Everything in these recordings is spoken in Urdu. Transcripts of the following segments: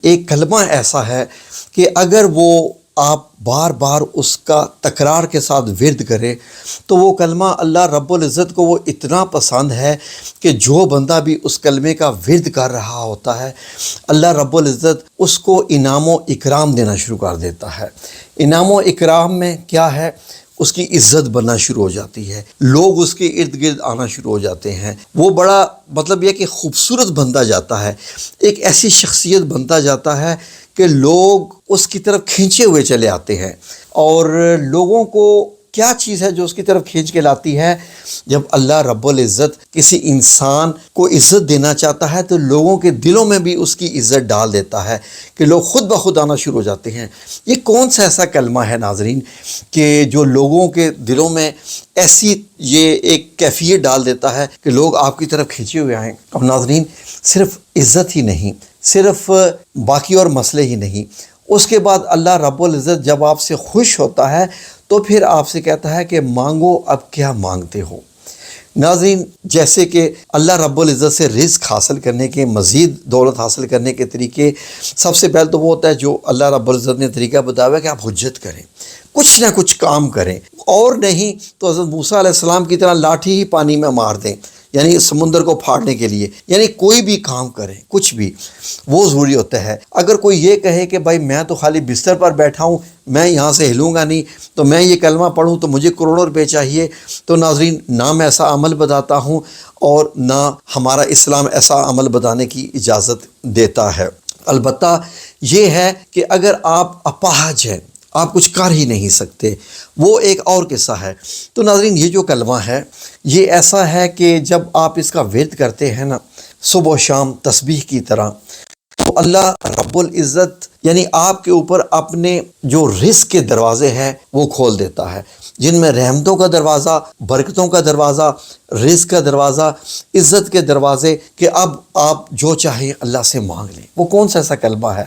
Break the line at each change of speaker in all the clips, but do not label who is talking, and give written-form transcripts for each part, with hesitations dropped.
ایک کلمہ ایسا ہے کہ اگر وہ آپ بار بار اس کا تکرار کے ساتھ ورد کریں تو وہ کلمہ اللہ رب العزت کو وہ اتنا پسند ہے کہ جو بندہ بھی اس کلمے کا ورد کر رہا ہوتا ہے اللہ رب العزت اس کو انعام و اکرام دینا شروع کر دیتا ہے۔ انعام و اکرام میں کیا ہے؟ اس کی عزت بننا شروع ہو جاتی ہے، لوگ اس کے ارد گرد آنا شروع ہو جاتے ہیں، وہ بڑا مطلب یہ کہ خوبصورت بنتا جاتا ہے، ایک ایسی شخصیت بنتا جاتا ہے کہ لوگ اس کی طرف کھینچے ہوئے چلے آتے ہیں۔ اور لوگوں کو کیا چیز ہے جو اس کی طرف کھینچ کے لاتی ہے؟ جب اللہ رب العزت کسی انسان کو عزت دینا چاہتا ہے تو لوگوں کے دلوں میں بھی اس کی عزت ڈال دیتا ہے کہ لوگ خود بخود آنا شروع ہو جاتے ہیں۔ یہ کون سا ایسا کلمہ ہے ناظرین کہ جو لوگوں کے دلوں میں ایسی یہ ایک کیفیت ڈال دیتا ہے کہ لوگ آپ کی طرف کھینچے ہوئے آئیں؟ اب ناظرین، صرف عزت ہی نہیں، صرف باقی اور مسئلے ہی نہیں، اس کے بعد اللہ رب العزت جب آپ سے خوش ہوتا ہے تو پھر آپ سے کہتا ہے کہ مانگو اب کیا مانگتے ہو۔ ناظرین، جیسے کہ اللہ رب العزت سے رزق حاصل کرنے کے، مزید دولت حاصل کرنے کے طریقے، سب سے پہلے تو وہ ہوتا ہے جو اللہ رب العزت نے طریقہ بتایا ہے کہ آپ حجت کریں، کچھ نہ کچھ کام کریں، اور نہیں تو حضرت موسیٰ علیہ السلام کی طرح لاٹھی ہی پانی میں مار دیں، یعنی سمندر کو پھاڑنے کے لیے، یعنی کوئی بھی کام کریں، کچھ بھی، وہ ضروری ہوتا ہے۔ اگر کوئی یہ کہے کہ بھائی میں تو خالی بستر پر بیٹھا ہوں، میں یہاں سے ہلوں گا نہیں، تو میں یہ کلمہ پڑھوں تو مجھے کروڑوں روپے چاہیے، تو ناظرین نہ میں ایسا عمل بتاتا ہوں اور نہ ہمارا اسلام ایسا عمل بتانے کی اجازت دیتا ہے۔ البتہ یہ ہے کہ اگر آپ اپاہج ہیں، آپ کچھ کر ہی نہیں سکتے، وہ ایک اور قصہ ہے۔ تو ناظرین، یہ جو کلمہ ہے یہ ایسا ہے کہ جب آپ اس کا ورد کرتے ہیں نا صبح و شام تسبیح کی طرح، تو اللہ رب العزت یعنی آپ کے اوپر اپنے جو رزق کے دروازے ہیں وہ کھول دیتا ہے، جن میں رحمتوں کا دروازہ، برکتوں کا دروازہ، رزق کا دروازہ، عزت کے دروازے، کہ اب آپ جو چاہیں اللہ سے مانگ لیں۔ وہ کون سا ایسا کلمہ ہے؟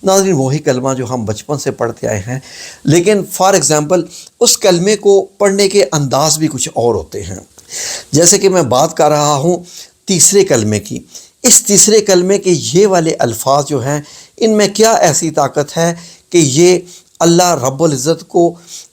ناظرین، وہی کلمہ جو ہم بچپن سے پڑھتے آئے ہیں، لیکن فار ایگزامپل اس کلمے کو پڑھنے کے انداز بھی کچھ اور ہوتے ہیں۔ جیسے کہ میں بات کر رہا ہوں تیسرے کلمے کی، اس تیسرے کلمے کے یہ والے الفاظ جو ہیں ان میں کیا ایسی طاقت ہے کہ یہ اللہ رب العزت کو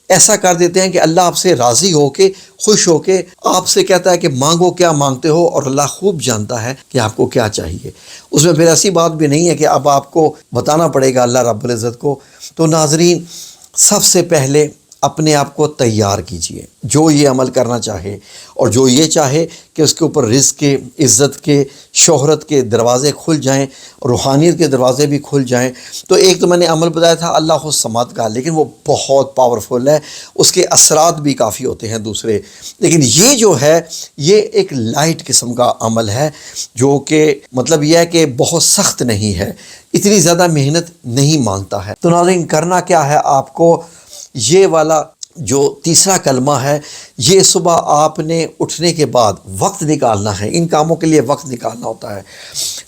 ایسا کر دیتے ہیں کہ اللہ آپ سے راضی ہو کے، خوش ہو کے آپ سے کہتا ہے کہ مانگو کیا مانگتے ہو، اور اللہ خوب جانتا ہے کہ آپ کو کیا چاہیے۔ اس میں پھر ایسی بات بھی نہیں ہے کہ اب آپ کو بتانا پڑے گا اللہ رب العزت کو۔ تو ناظرین، سب سے پہلے اپنے آپ کو تیار کیجئے، جو یہ عمل کرنا چاہے اور جو یہ چاہے کہ اس کے اوپر رزق کے، عزت کے، شہرت کے دروازے کھل جائیں، روحانیت کے دروازے بھی کھل جائیں۔ تو ایک تو میں نے عمل بتایا تھا اللہ الصمد کا، لیکن وہ بہت پاورفل ہے، اس کے اثرات بھی کافی ہوتے ہیں دوسرے، لیکن یہ جو ہے یہ ایک لائٹ قسم کا عمل ہے جو کہ مطلب یہ ہے کہ بہت سخت نہیں ہے، اتنی زیادہ محنت نہیں مانگتا ہے۔ تو ناظرین، کرنا کیا ہے آپ کو؟ یہ والا جو تیسرا کلمہ ہے یہ صبح آپ نے اٹھنے کے بعد وقت نکالنا ہے، ان کاموں کے لیے وقت نکالنا ہوتا ہے۔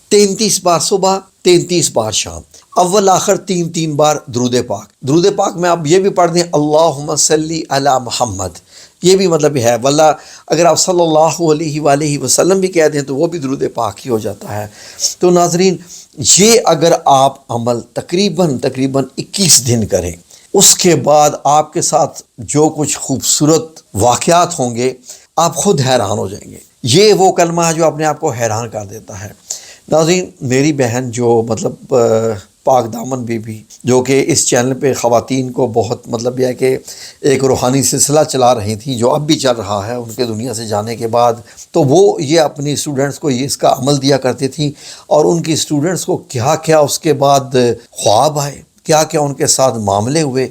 33 بار صبح، 33 بار شام، اول آخر 3 بار درود پاک۔ درود پاک میں آپ یہ بھی پڑھ دیں اللہم صلی علی محمد، یہ بھی مطلب ہے، واللہ اگر آپ صلی اللہ علیہ وآلہ وسلم بھی کہہ دیں تو وہ بھی درود پاک ہی ہو جاتا ہے۔ تو ناظرین، یہ اگر آپ عمل تقریباً 21 دن کریں، اس کے بعد آپ کے ساتھ جو کچھ خوبصورت واقعات ہوں گے آپ خود حیران ہو جائیں گے۔ یہ وہ کلمہ ہے جو اپنے آپ کو حیران کر دیتا ہے۔ ناظرین، میری بہن جو مطلب پاک دامن بی بی، جو کہ اس چینل پہ خواتین کو بہت مطلب یہ ہے کہ ایک روحانی سلسلہ چلا رہی تھیں جو اب بھی چل رہا ہے ان کے دنیا سے جانے کے بعد، تو وہ یہ اپنی اسٹوڈنٹس کو یہ اس کا عمل دیا کرتی تھیں، اور ان کی اسٹوڈنٹس کو کیا کیا اس کے بعد خواب آئے، کیا کیا ان کے ساتھ معاملے ہوئے،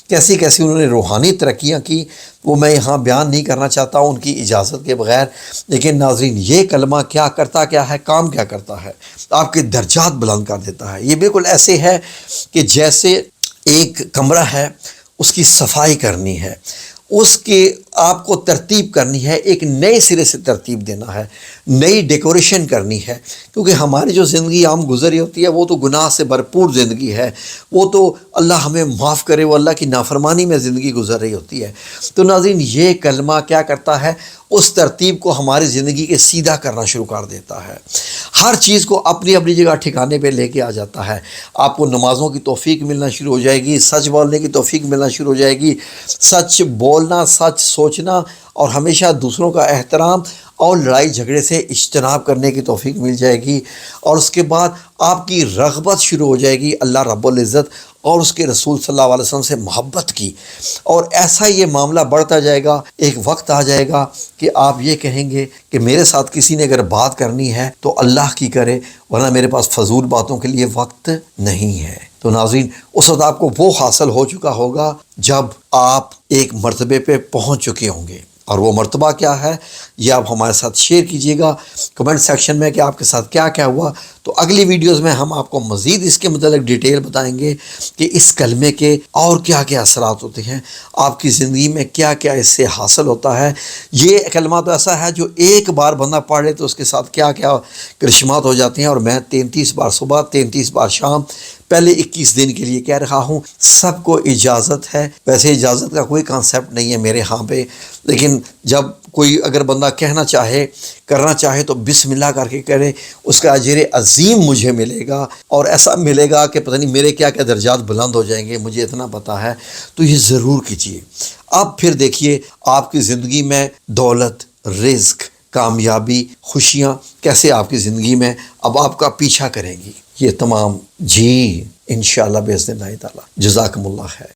کیسی کیسی انہوں نے روحانی ترقیاں کی، وہ میں یہاں بیان نہیں کرنا چاہتا ہوں ان کی اجازت کے بغیر۔ لیکن ناظرین، یہ کلمہ کیا کرتا کیا ہے، کام کیا کرتا ہے، آپ کے درجات بلند کر دیتا ہے۔ یہ بالکل ایسے ہے کہ جیسے ایک کمرہ ہے، اس کی صفائی کرنی ہے، اس کے آپ کو ترتیب کرنی ہے، ایک نئے سرے سے ترتیب دینا ہے، نئی ڈیکوریشن کرنی ہے، کیونکہ ہماری جو زندگی عام گزری ہوتی ہے وہ تو گناہ سے بھرپور زندگی ہے، وہ تو اللہ ہمیں معاف کرے، وہ اللہ کی نافرمانی میں زندگی گزر رہی ہوتی ہے۔ تو ناظرین، یہ کلمہ کیا کرتا ہے؟ اس ترتیب کو ہماری زندگی کے سیدھا کرنا شروع کر دیتا ہے، ہر چیز کو اپنی اپنی جگہ ٹھکانے پہ لے کے آ جاتا ہے۔ آپ کو نمازوں کی توفیق ملنا شروع ہو جائے گی، سچ بولنے کی توفیق ملنا شروع ہو جائے گی، سچ بولنا، سچ سوچنا اور ہمیشہ دوسروں کا احترام اور لڑائی جھگڑے سے اجتناب کرنے کی توفیق مل جائے گی، اور اس کے بعد آپ کی رغبت شروع ہو جائے گی اللہ رب العزت اور اس کے رسول صلی اللہ علیہ وسلم سے محبت کی، اور ایسا یہ معاملہ بڑھتا جائے گا، ایک وقت آ جائے گا کہ آپ یہ کہیں گے کہ میرے ساتھ کسی نے اگر بات کرنی ہے تو اللہ کی کرے، ورنہ میرے پاس فضول باتوں کے لیے وقت نہیں ہے۔ تو ناظرین، اس وقت آپ کو وہ حاصل ہو چکا ہوگا جب آپ ایک مرتبے پہ پہنچ چکے ہوں گے، اور وہ مرتبہ کیا ہے یہ آپ ہمارے ساتھ شیئر کیجئے گا کمنٹ سیکشن میں کہ آپ کے ساتھ کیا کیا ہوا۔ تو اگلی ویڈیوز میں ہم آپ کو مزید اس کے متعلق ڈیٹیل بتائیں گے کہ اس کلمے کے اور کیا کیا اثرات ہوتے ہیں، آپ کی زندگی میں کیا کیا اس سے حاصل ہوتا ہے۔ یہ کلمہ تو ایسا ہے جو ایک بار بندہ پڑھ لے تو اس کے ساتھ کیا کیا کرشمات ہو جاتے ہیں، اور میں 33 بار صبح 33 بار شام پہلے 21 دن کے لیے کہہ رہا ہوں۔ سب کو اجازت ہے، ویسے اجازت کا کوئی کانسیپٹ نہیں ہے میرے ہاں پہ، لیکن جب کوئی اگر بندہ کہنا چاہے، کرنا چاہے تو بسم اللہ کر کے کرے، اس کا اجر عظیم مجھے ملے گا، اور ایسا ملے گا کہ پتہ نہیں میرے کیا کیا درجات بلند ہو جائیں گے، مجھے اتنا پتہ ہے۔ تو یہ ضرور کیجیے۔ اب پھر دیکھیے آپ کی زندگی میں دولت، رزق، کامیابی، خوشیاں کیسے آپ کی زندگی میں اب آپ کا پیچھا کریں گی۔ یہ تمام جی انشاءاللہ باذن اللہ تعالی۔ جزاکم اللہ خیر۔